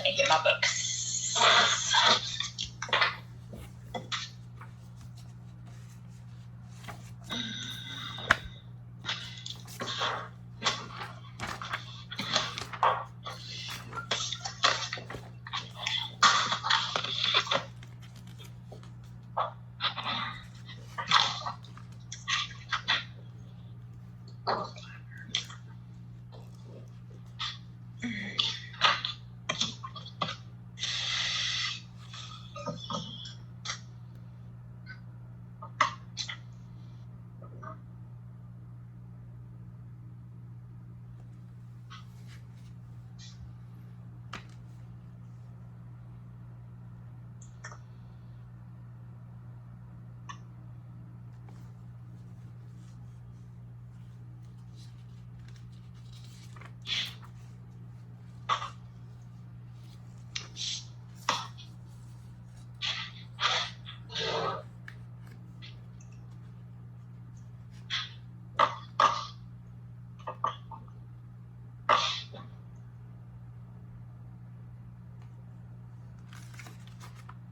me get my books.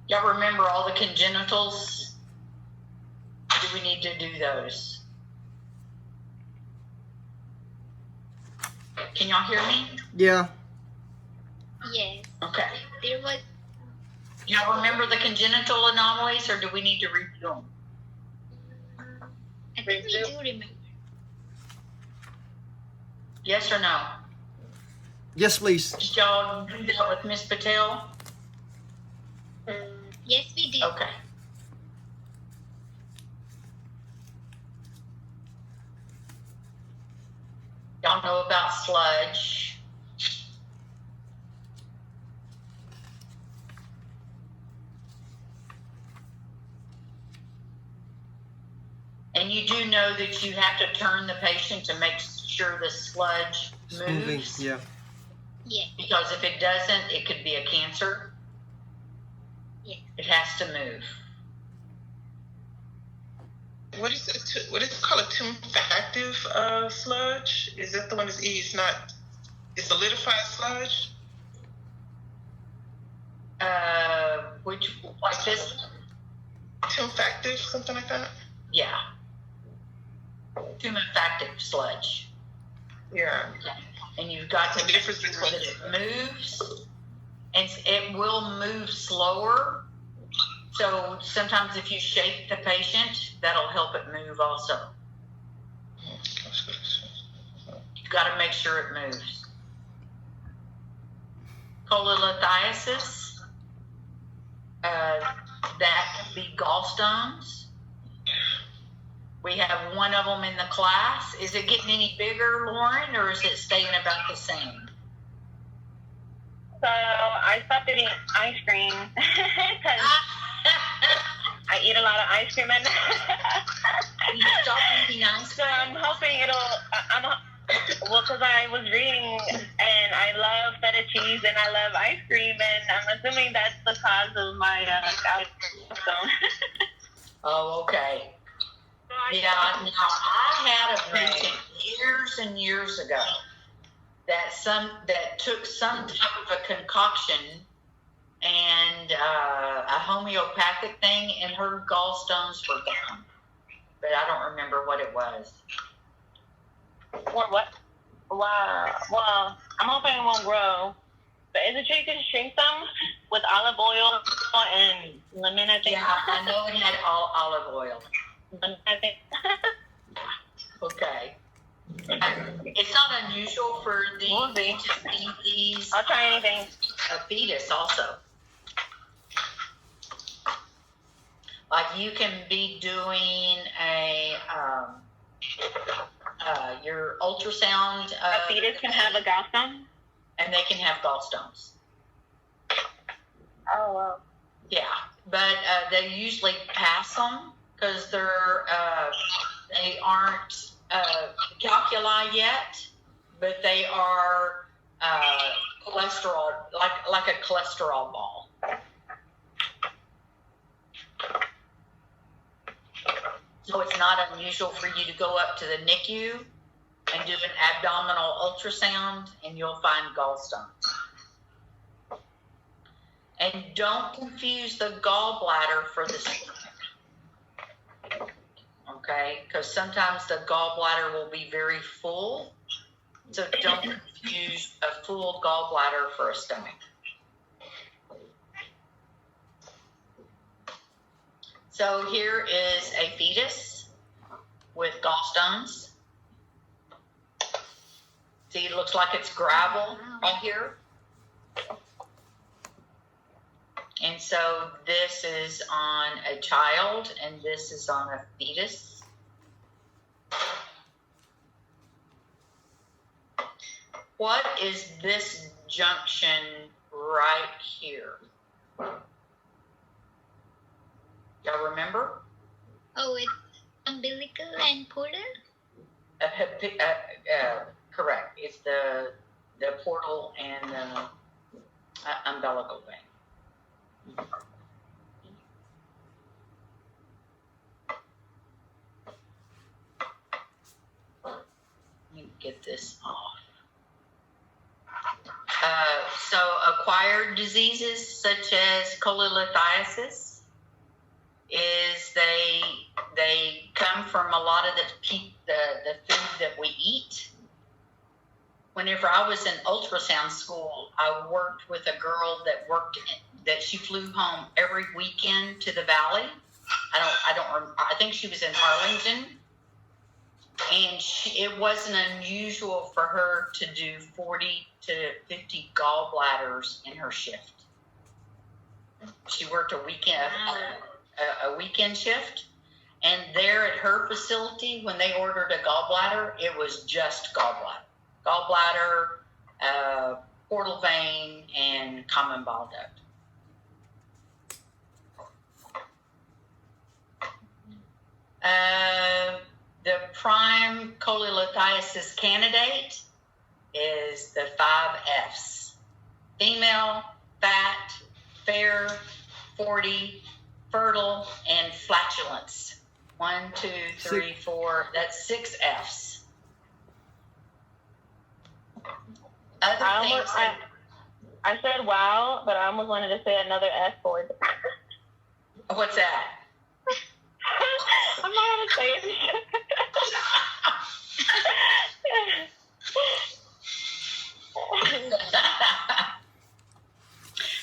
Y'all remember all the congenitals? Do we need to do those? Can y'all hear me? Yeah. Yes. Okay. There was. Y'all remember the congenital anomalies, or do we need to review them? I think we do remember. Yes or no? Yes, please. Did y'all do that with Miss Patel? Yes, we did. Okay. Y'all know about sludge. And you do know that you have to turn the patient to make sure the sludge It's moving. moves. Yeah. Yeah. Because if it doesn't, it could be a cancer. Yeah. It has to move. What is it? What is it called? A tumefactive sludge? Is that the one that's it's not? It's solidified sludge. Which like this? Tumefactive, something like that. Yeah. Tumefactive sludge. Yeah. Okay. And you've got to The difference make sure that between- it moves, and it will move slower. So sometimes if you shake the patient, that'll help it move also. You've got to make sure it moves. Cholelithiasis, that can be gallstones. We have one of them in the class. Is it getting any bigger, Lauren, or is it staying about the same? So I stopped eating ice cream because I eat a lot of ice cream and You stop eating ice so I'm hoping because I was reading and I love feta cheese and I love ice cream and I'm assuming that's the cause of my gallstone. Oh, okay. Yeah, now I had a patient years and years ago that took some type of a concoction and a homeopathic thing, and her gallstones were gone. But I don't remember what it was. Or what? Wow. Well, I'm hoping it won't grow. But is it true you can shrink them with olive oil and lemon, I think? Yeah, I know it had all olive oil. I think. Okay. It's not unusual for the We'll see. to eat these. I'll try anything. A fetus also. Like you can be doing your ultrasound. A fetus can have a gallstone? And they can have gallstones. Oh, wow. Yeah, but they usually pass them because they aren't calculi yet, but they are cholesterol, like a cholesterol ball. So it's not unusual for you to go up to the NICU and do an abdominal ultrasound, and you'll find gallstones. And don't confuse the gallbladder for the stomach. Okay, because sometimes the gallbladder will be very full. So don't confuse a full gallbladder for a stomach. So here is a fetus with gallstones. See, it looks like it's gravel right here. And so this is on a child, and this is on a fetus. What is this junction right here? Y'all remember? Oh, it's umbilical and portal? Correct. It's the portal and the umbilical vein. Let me get this off. So acquired diseases such as cholelithiasis is they come from a lot of the food that we eat. Whenever I was in ultrasound school, I worked with a girl that she flew home every weekend to the valley. I think she was in Arlington, and it wasn't unusual for her to do 40 to 50 gallbladders in her shift. She worked a weekend shift, and there at her facility, when they ordered a gallbladder, it was just gallbladder, portal vein, and common bile duct. The prime cholelithiasis candidate is the 5 Fs. Female, fat, fair, 40, fertile, and flatulence. 1, 2, 3, 4. That's 6 Fs. I said wow, but I almost wanted to say another F word. What's that? I'm not gonna say it.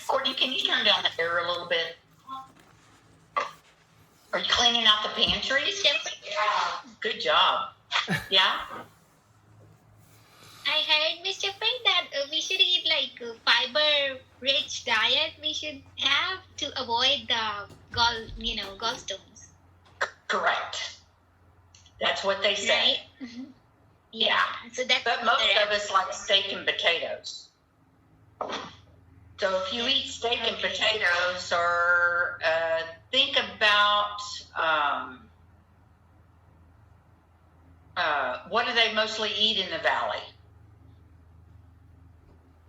Courtney, can you turn down the air a little bit? Are you cleaning out the pantries? Yeah. Good job. Yeah? I heard Mr. Frank that we should eat like fiber-rich diet. We should have to avoid the gallstones. Correct. That's what they say. Right? Mm-hmm. Yeah. So that's But most of us like steak and potatoes. So if you eat steak and potatoes, or think about what do they mostly eat in the valley?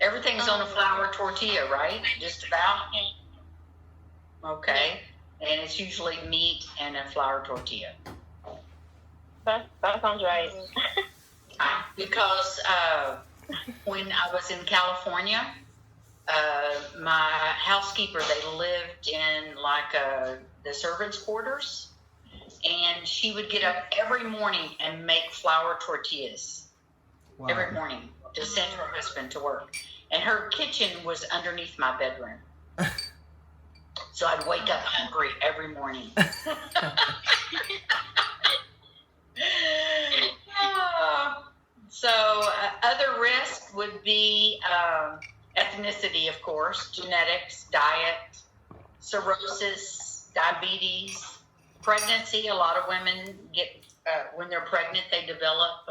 Everything's on a flour tortilla, right? Just about. Okay. And it's usually meat and a flour tortilla. That sounds right. Because when I was in California, my housekeeper, they lived in the servants' quarters, and she would get up every morning and make flour tortillas. Wow. Every morning to send her husband to work. And her kitchen was underneath my bedroom. So I'd wake up hungry every morning. So other risks would be ethnicity, of course, genetics, diet, cirrhosis, diabetes, pregnancy. A lot of women get, when they're pregnant, they develop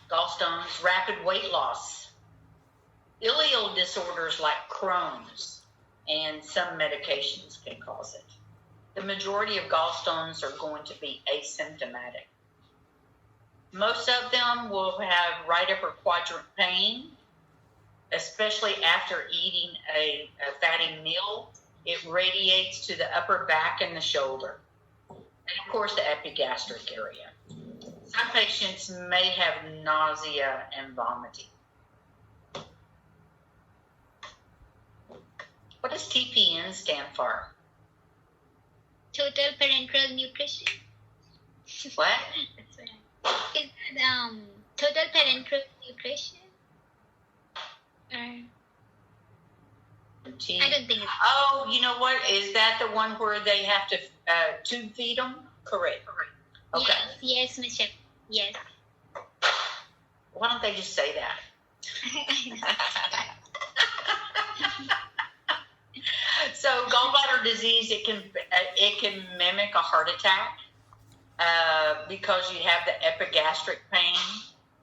gallstones, rapid weight loss, ileal disorders like Crohn's, and some medications can cause it. The majority of gallstones are going to be asymptomatic. Most of them will have right upper quadrant pain, especially after eating a fatty meal. It radiates to the upper back and the shoulder, and of course the epigastric area. Some patients may have nausea and vomiting. What does TPN stand for? Total parenteral nutrition. What? That's what is that, total parenteral nutrition? Or, I don't think it's. Oh, you know what? Is that the one where they have to tube feed them? Correct. Okay. Yes, Miss Shep. Yes. Why don't they just say that? So gallbladder disease, it can mimic a heart attack because you have the epigastric pain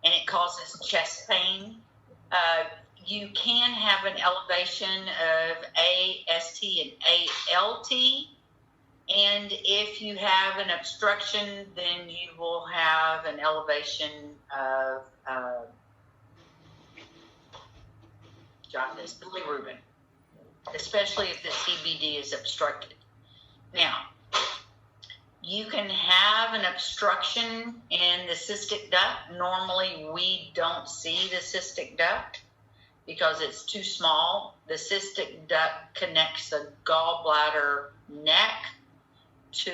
and it causes chest pain. You can have an elevation of AST and ALT, and if you have an obstruction, then you will have an elevation of jaundice, bilirubin, especially if the CBD is obstructed. Now, you can have an obstruction in the cystic duct. Normally, we don't see the cystic duct because it's too small. The cystic duct connects the gallbladder neck to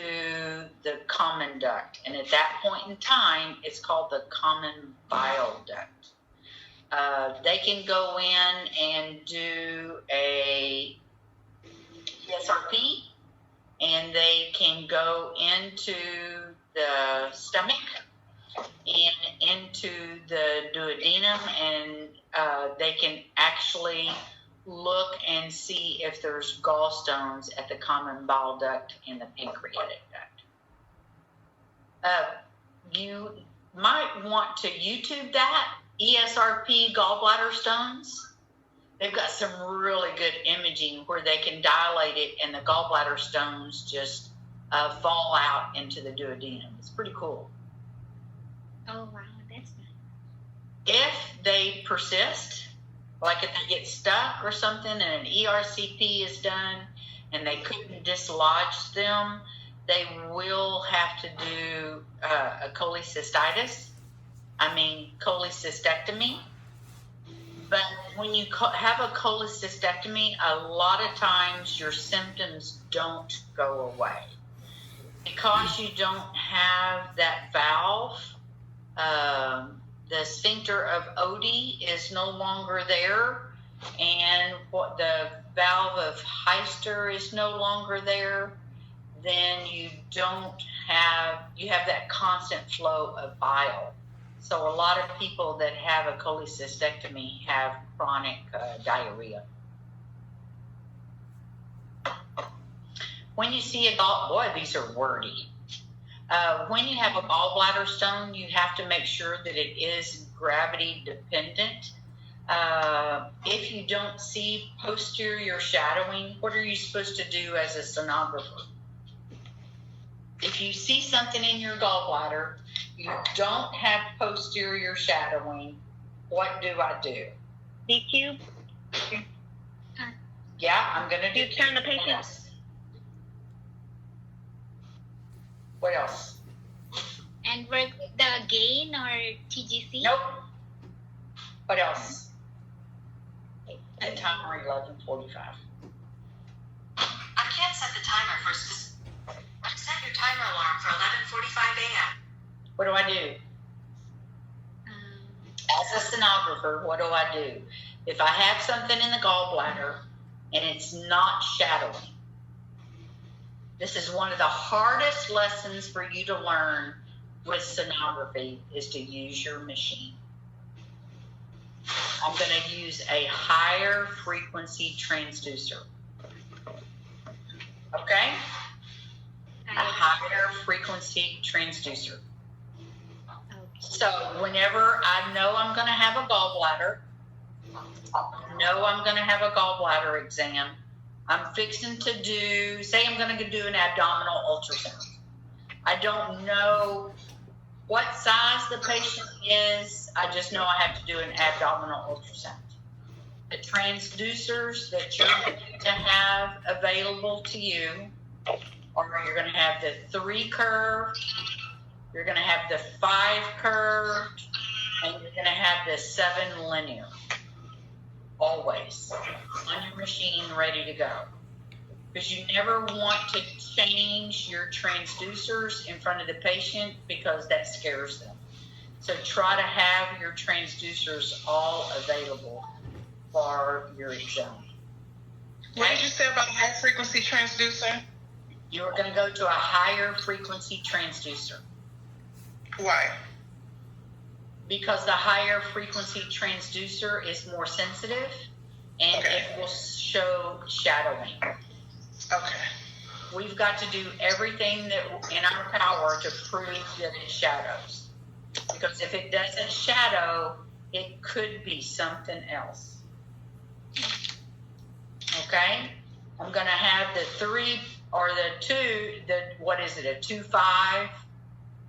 the common duct. And at that point in time, it's called the common bile duct. They can go in and do a ESRP, and they can go into the stomach and into the duodenum, and they can actually look and see if there's gallstones at the common bile duct and the pancreatic duct. You might want to YouTube that, ESRP gallbladder stones. They've got some really good imaging where they can dilate it and the gallbladder stones just fall out into the duodenum. It's pretty cool. Oh, wow, that's nice. If they persist, like if they get stuck or something and an ERCP is done and they couldn't dislodge them, they will have to do a cholecystectomy. But when you have a cholecystectomy, a lot of times your symptoms don't go away. Because you don't have that valve, the sphincter of Oddi is no longer there, and what the valve of Heister is no longer there, then you have that constant flow of bile. So a lot of people that have a cholecystectomy have chronic diarrhea. When you see boy, these are wordy. When you have a gallbladder stone, you have to make sure that it is gravity dependent. If you don't see posterior shadowing, what are you supposed to do as a sonographer? If you see something in your gallbladder, you don't have posterior shadowing, what do I do? DQ? Yeah, I'm going to do. You turn the patient. What else? And work with the gain or TGC? Nope. What else? At timer 11:45. I can't set the timer for set your timer alarm for 11:45 a.m. What do I do? As a stenographer, what do I do? If I have something in the gallbladder and it's not shadowing, this is one of the hardest lessons for you to learn with sonography is to use your machine. I'm going to use a higher frequency transducer. Okay? A higher frequency transducer. So whenever I know I'm going to have a gallbladder, exam, I'm fixing to do, say I'm going to do an abdominal ultrasound. I don't know what size the patient is. I just know I have to do an abdominal ultrasound. The transducers that you're going to have available to you, or you're going to have the 3 curved, you're going to have the 5 curved, and you're going to have the 7 linear. always on your machine, ready to go. Because you never want to change your transducers in front of the patient because that scares them. So try to have your transducers all available for your exam. What did you say about high frequency transducer? You're going to go to a higher frequency transducer. Why? Because the higher frequency transducer is more sensitive and Okay. it will show shadowing. Okay. We've got to do everything that in our power to prove that it shadows. Because if it doesn't shadow, it could be something else. Okay? I'm going to have the 3 or the 2, what is it, a 2.5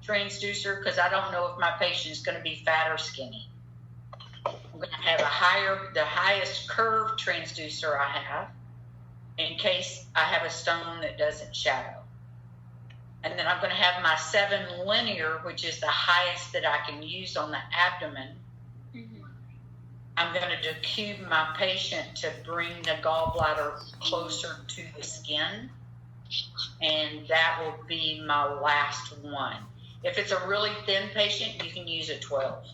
transducer, because I don't know if my patient is going to be fat or skinny. I'm going to have the highest curved transducer I have in case I have a stone that doesn't shadow. And then I'm going to have my 7 linear, which is the highest that I can use on the abdomen. I'm going to decube my patient to bring the gallbladder closer to the skin. And that will be my last one. If it's a really thin patient, you can use a 12.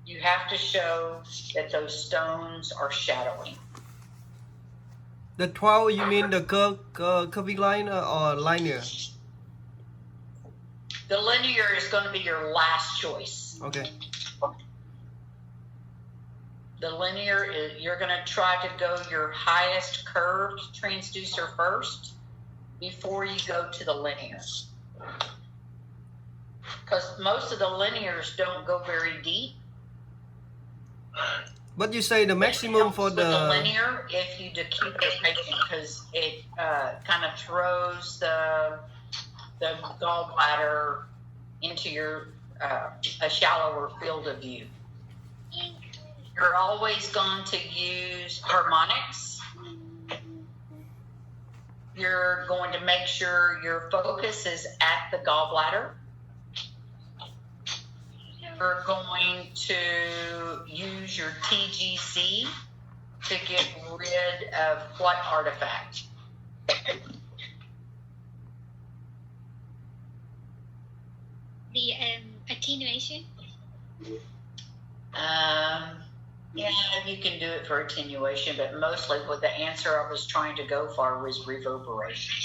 You have to show that those stones are shadowing. The 12, you mean the curvy line or linear? The linear is going to be your last choice. Okay. The linear is, you're going to try to go your highest curved transducer first before you go to the linear. Because most of the linears don't go very deep. But you say the maximum for With the the... linear, if you decube the patient, because it kind of throws the gallbladder into your a shallower field of view. You're always going to use harmonics. You're going to make sure your focus is at the gallbladder. You're going to use your TGC to get rid of what artifact? The attenuation. Yeah, you can do it for attenuation, but mostly what the answer I was trying to go for was reverberation.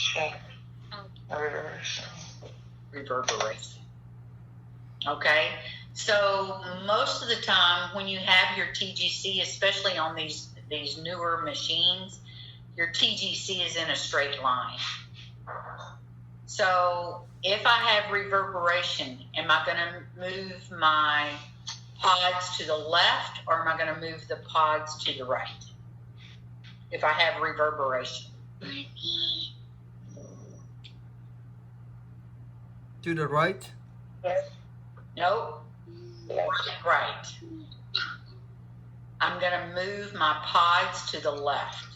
Reverberation. Okay, so most of the time when you have your TGC, especially on these newer machines, your TGC is in a straight line. So if I have reverberation, am I going to move my pods to the left or am I going to move the pods to the right if I have reverberation? To the right? Nope. Right. I'm going to move my pods to the left.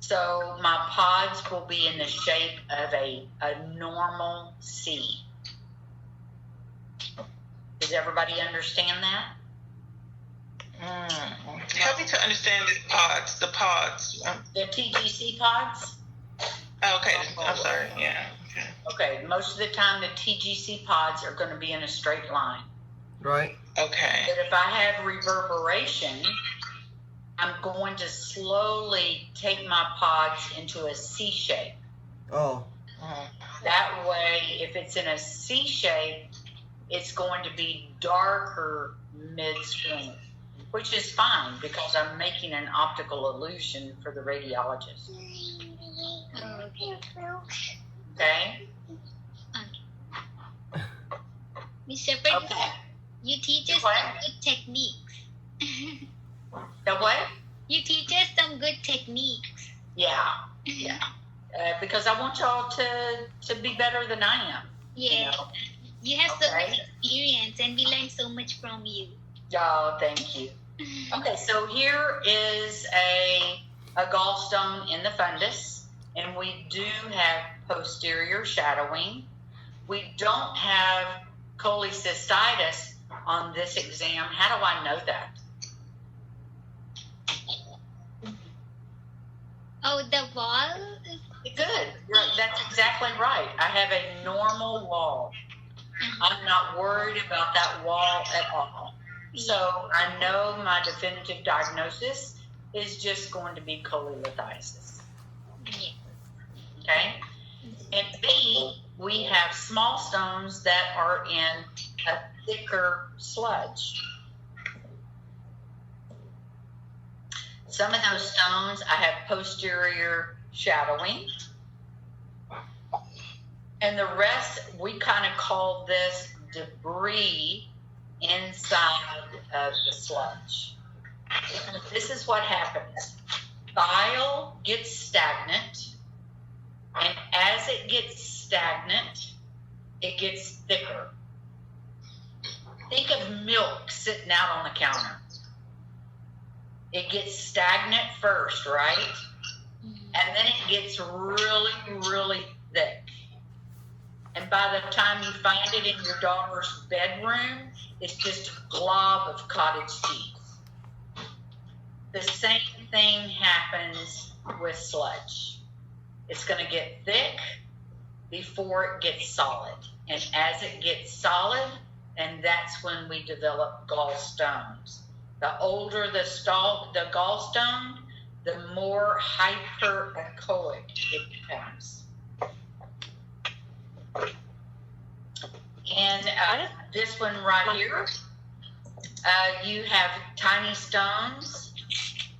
So my pods will be in the shape of a normal C. Does everybody understand that? Help me to understand the pods. The TGC pods? Okay, I'm sorry. Yeah. Okay, most of the time the TGC pods are going to be in a straight line. Right. Okay. But if I have reverberation, I'm going to slowly take my pods into a C shape. Oh. That way, if it's in a C shape, it's going to be darker mid-swing, which is fine because I'm making an optical illusion for the radiologist. Okay? Miss Shepherd, Okay. you teach us What? some good techniques. The what? You teach us some good techniques. Yeah. Because I want y'all to be better than I am. Yeah. You know? You have so Okay. much experience and we learn so much from you. Oh, thank you. Okay, so here is a gallstone in the fundus, and we do have posterior shadowing. We don't have cholecystitis on this exam. How do I know that? Oh, the wall is Good. That's exactly right. I have a normal wall. I'm not worried about that wall at all. So I know my definitive diagnosis is just going to be cholelithiasis. yeah. Okay? And B, we have small stones that are in a thicker sludge. Some of those stones, I have posterior shadowing. And the rest, we kind of call this debris inside of the sludge. This is what happens. Bile gets stagnant, and as it gets stagnant, it gets thicker. Think of milk sitting out on the counter. It gets stagnant first, right? And then it gets really, really thick. And by the time you find it in your daughter's bedroom, it's just a glob of cottage cheese. The same thing happens with sludge. It's going to get thick before it gets solid. And as it gets solid, and that's when we develop gallstones. The older the gallstone, the more hyperechoic it becomes. And this one right here, you have tiny stones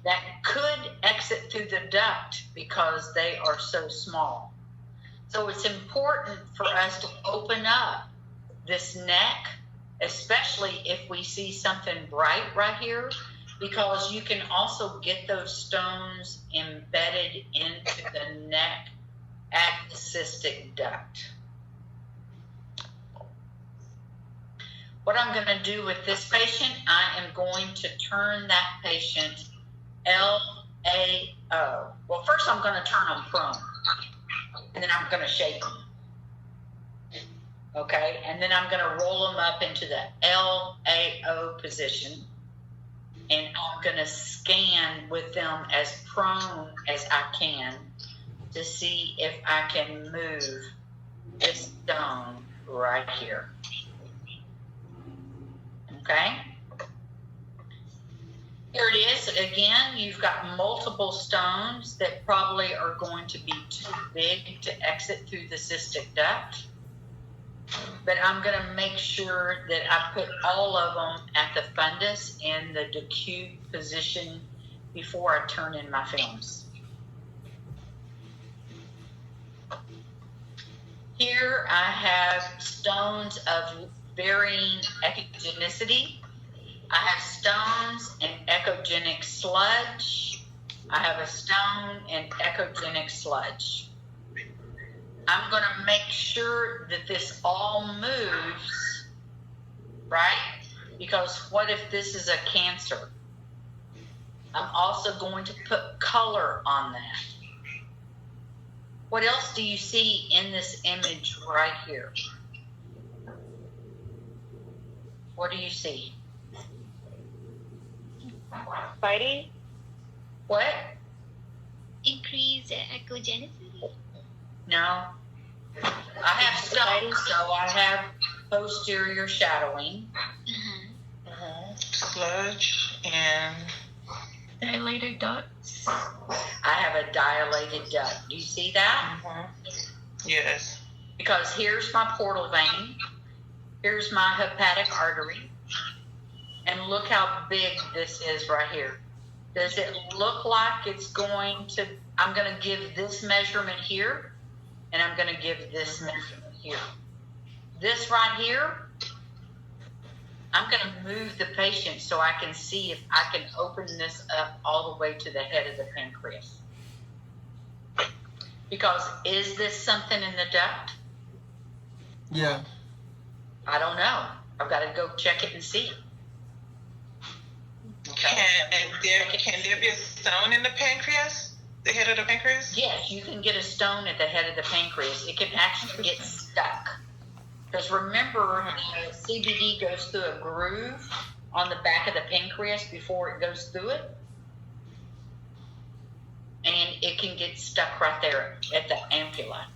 that could exit through the duct because they are so small. So it's important for us to open up this neck, especially if we see something bright right here, because you can also get those stones embedded into the neck at the cystic duct. What I'm going to do with this patient, I am going to turn that patient LAO. Well, first I'm going to turn them prone, and then I'm going to shake them. Okay, and then I'm going to roll them up into the LAO position, and I'm going to scan with them as prone as I can to see if I can move this stone right here. Okay, here it is again. You've got multiple stones that probably are going to be too big to exit through the cystic duct, but I'm going to make sure that I put all of them at the fundus in the acute position before I turn in my films. Here I have stones of varying echogenicity. I have stones in echogenic sludge. I have a stone in echogenic sludge. I'm going to make sure that this all moves, right? Because what if this is a cancer? I'm also going to put color on that. What else do you see in this image right here? What do you see? Spidey? What? Increase echogenicity. No. I have stones, so I have posterior shadowing. Sludge and Dilated ducts. I have a dilated duct. Do you see that? yes. Because here's my portal vein. Here's my hepatic artery. And look how big this is right here. Does it look like it's going to, I'm going to give this measurement here, and I'm going to give this measurement here. This right here, I'm going to move the patient so I can see if I can open this up all the way to the head of the pancreas. Because is this something in the duct? Yeah. I don't know. I've got to go check it and see. Okay. Can there be a stone in the pancreas? The head of the pancreas? Yes, you can get a stone at the head of the pancreas. It can actually get stuck. Because remember, CBD goes through a groove on the back of the pancreas before it goes through it. And it can get stuck right there at the ampulla.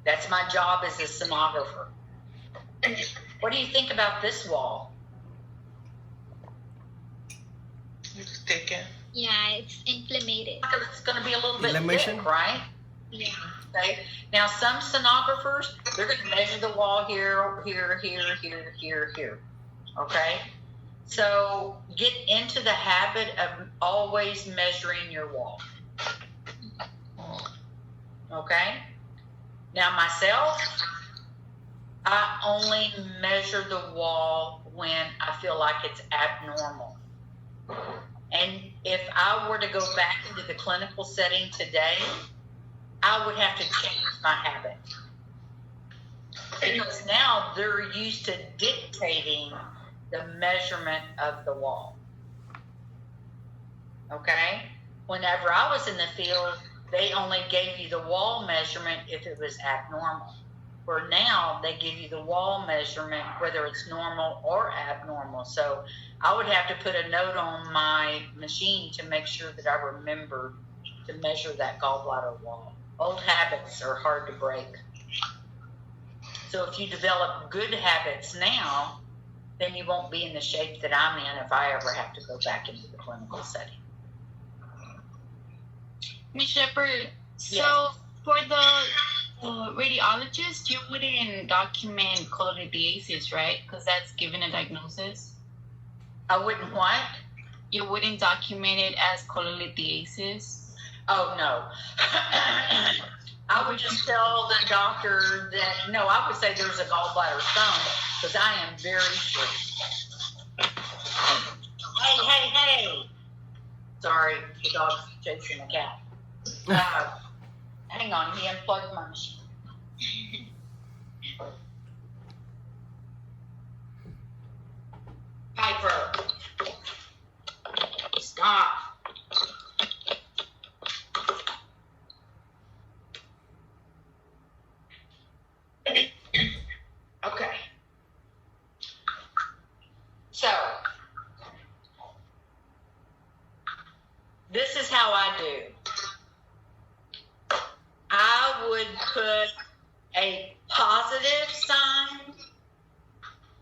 That's my job as a sonographer. What do you think about this wall? It's sticking. Yeah, it's inflamed. It's going to be a little bit Inflammation? thick, right? Yeah. Okay. Now, some sonographers, they're going to measure the wall here, here, here, here, here, here. Okay? So get into the habit of always measuring your wall. Okay? Now, myself, I only measure the wall when I feel like it's abnormal. And if I were to go back into the clinical setting today, I would have to change my habit. Because now they're used to dictating the measurement of the wall. Okay? Whenever I was in the field, they only gave you the wall measurement if it was abnormal. Where now they give you the wall measurement whether it's normal or abnormal. So I would have to put a note on my machine to make sure that I remember to measure that gallbladder wall. Old habits are hard to break. So if you develop good habits now, then you won't be in the shape that I'm in if I ever have to go back into the clinical setting. Ms. Shepherd, so Yes. for the radiologist, you wouldn't document cholelithiasis, right? Because that's given a diagnosis. I wouldn't what? You wouldn't document it as cholelithiasis. Oh, no. I would just tell the doctor that, no, I would say there's a gallbladder stone because I am very sure. Hey. Sorry, the dog's chasing a cat. Hang on, he unplugged my machine. Piper, stop. Okay. So, this is how I do. I would put a positive sign,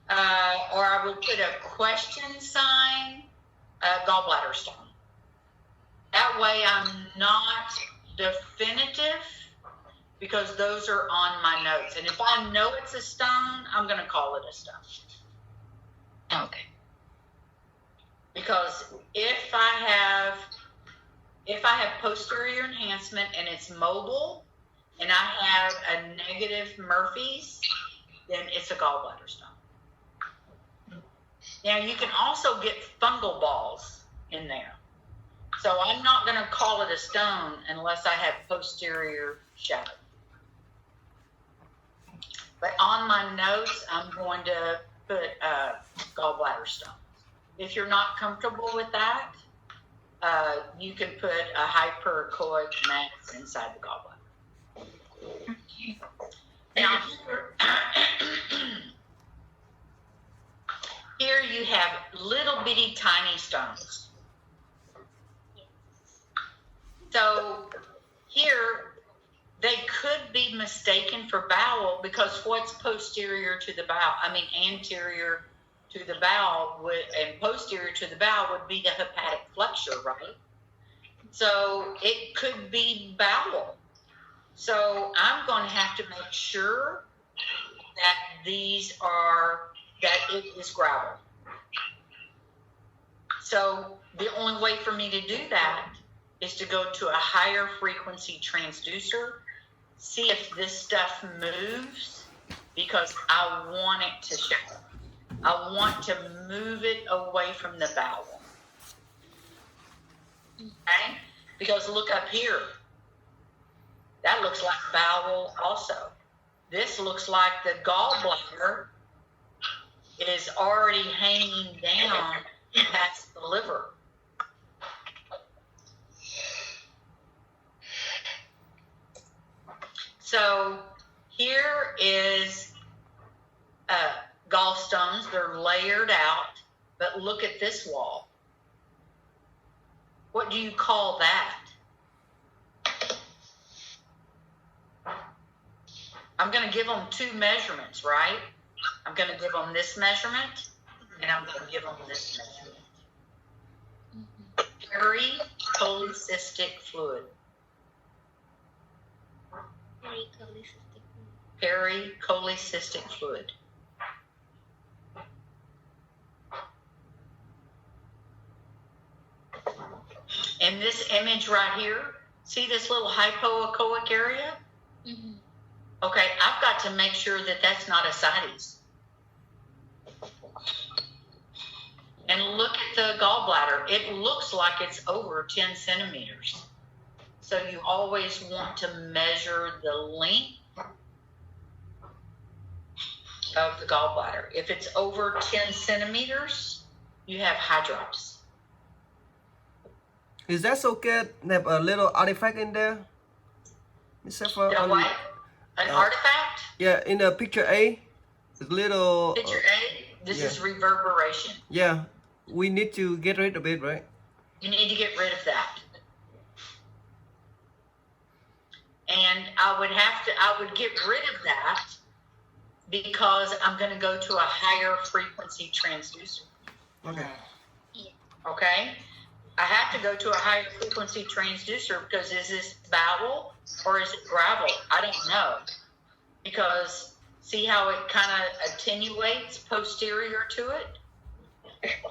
or I would put a question sign, gallbladder stone. That way I'm not definitive because those are on my notes. And if I know it's a stone, I'm going to call it a stone. Okay. Because if I have posterior enhancement and it's mobile and I have a negative Murphy's, then it's a gallbladder stone. Now you can also get fungal balls in there. So I'm not going to call it a stone unless I have posterior shadow. But on my notes, I'm going to put gallbladder stone. If you're not comfortable with that, you can put a hypercoic mass inside the gallbladder. Okay. Now, here you have little bitty tiny stones. So here, they could be mistaken for bowel because what's posterior to the bowel, anterior to the bowel and posterior to the bowel would be the hepatic flexure, right? So it could be bowel. So I'm going to have to make sure that that it is gravel. So the only way for me to do that is to go to a higher frequency transducer, see if this stuff moves, because I want it to show. I want to move it away from the bowel. Okay? Because look up here. That looks like bowel also. This looks like the gallbladder is already hanging down past the liver. So here is gallstones. They're layered out, but look at this wall. What do you call that? I'm going to give them two measurements, right? I'm going to give them this measurement, and I'm going to give them this measurement. Pericholecystic fluid. Pericholecystic fluid. In this image right here, see this little hypoechoic area? Mm-hmm. Okay, I've got to make sure that that's not ascites. And look at the gallbladder. It looks like it's over 10 centimeters. So you always want to measure the length of the gallbladder. If it's over 10 centimeters, you have hydrops. Is that okay to have a little artifact in there? Except for What? An artifact? Yeah, in the picture A, the little Picture A, this is reverberation. Yeah, we need to get rid of it, right? You need to get rid of that. And I would get rid of that because I'm going to go to a higher frequency transducer. Okay. Okay? I have to go to a higher frequency transducer because is this bowel or is it gravel? I don't know. Because see how it kind of attenuates posterior to it?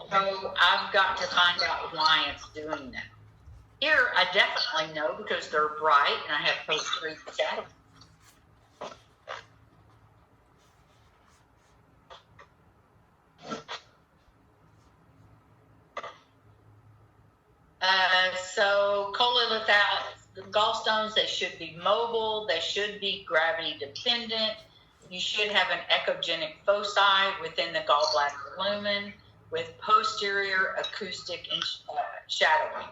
So I've got to find out why it's doing that. Here, I definitely know because they're bright and I have posterior shadow. So the gallstones, they should be mobile, they should be gravity dependent. You should have an echogenic foci within the gallbladder lumen with posterior acoustic shadowing.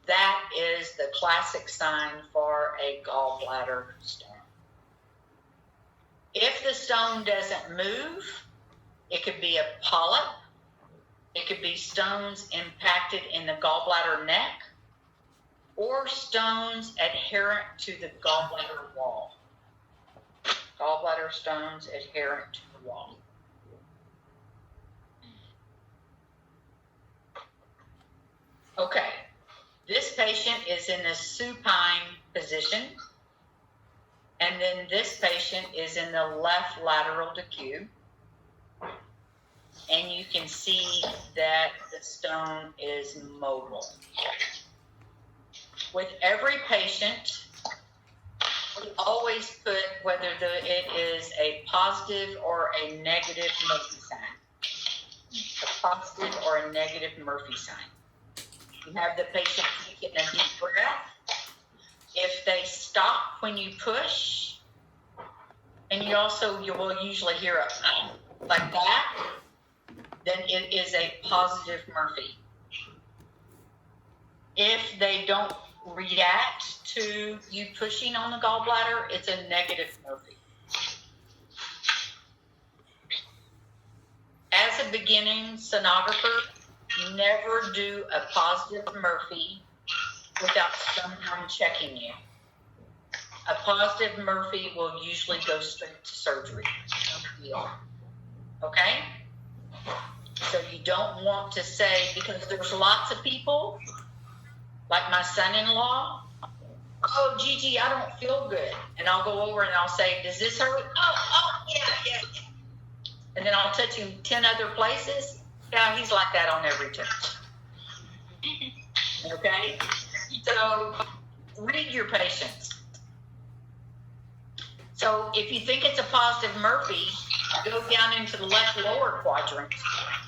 That is the classic sign for a gallbladder stone. If the stone doesn't move, it could be a polyp. It could be stones impacted in the gallbladder neck or stones adherent to the gallbladder wall. Gallbladder stones adherent to the wall. Okay, this patient is in a supine position, and then this patient is in the left lateral DQ. And you can see that the stone is mobile. With every patient, we always put whether it is a positive or a negative Murphy sign. A positive or a negative Murphy sign. You have the patient taking a deep breath. If they stop when you push, and you will usually hear a like that, then it is a positive Murphy. If they don't react to you pushing on the gallbladder, it's a negative Murphy. As a beginning sonographer, never do a positive Murphy without someone checking you. A positive Murphy will usually go straight to surgery. Okay? So you don't want to say, because there's lots of people, like my son-in-law, oh, Gigi, I don't feel good. And I'll go over and I'll say, does this hurt? Oh, yeah. And then I'll touch him 10 other places. Yeah, he's like that on every touch. Okay? So read your patients. So if you think it's a positive Murphy, go down into the left lower quadrant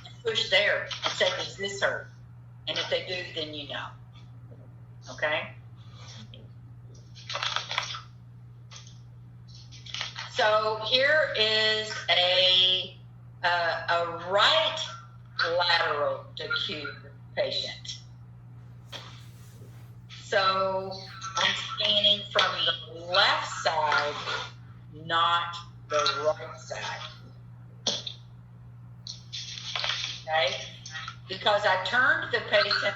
and push there and say, does this hurt? And if they do, then you know. Okay? So here is a right lateral DQ patient. So I'm scanning from the left side, not the right side. Okay? Because I turned the patient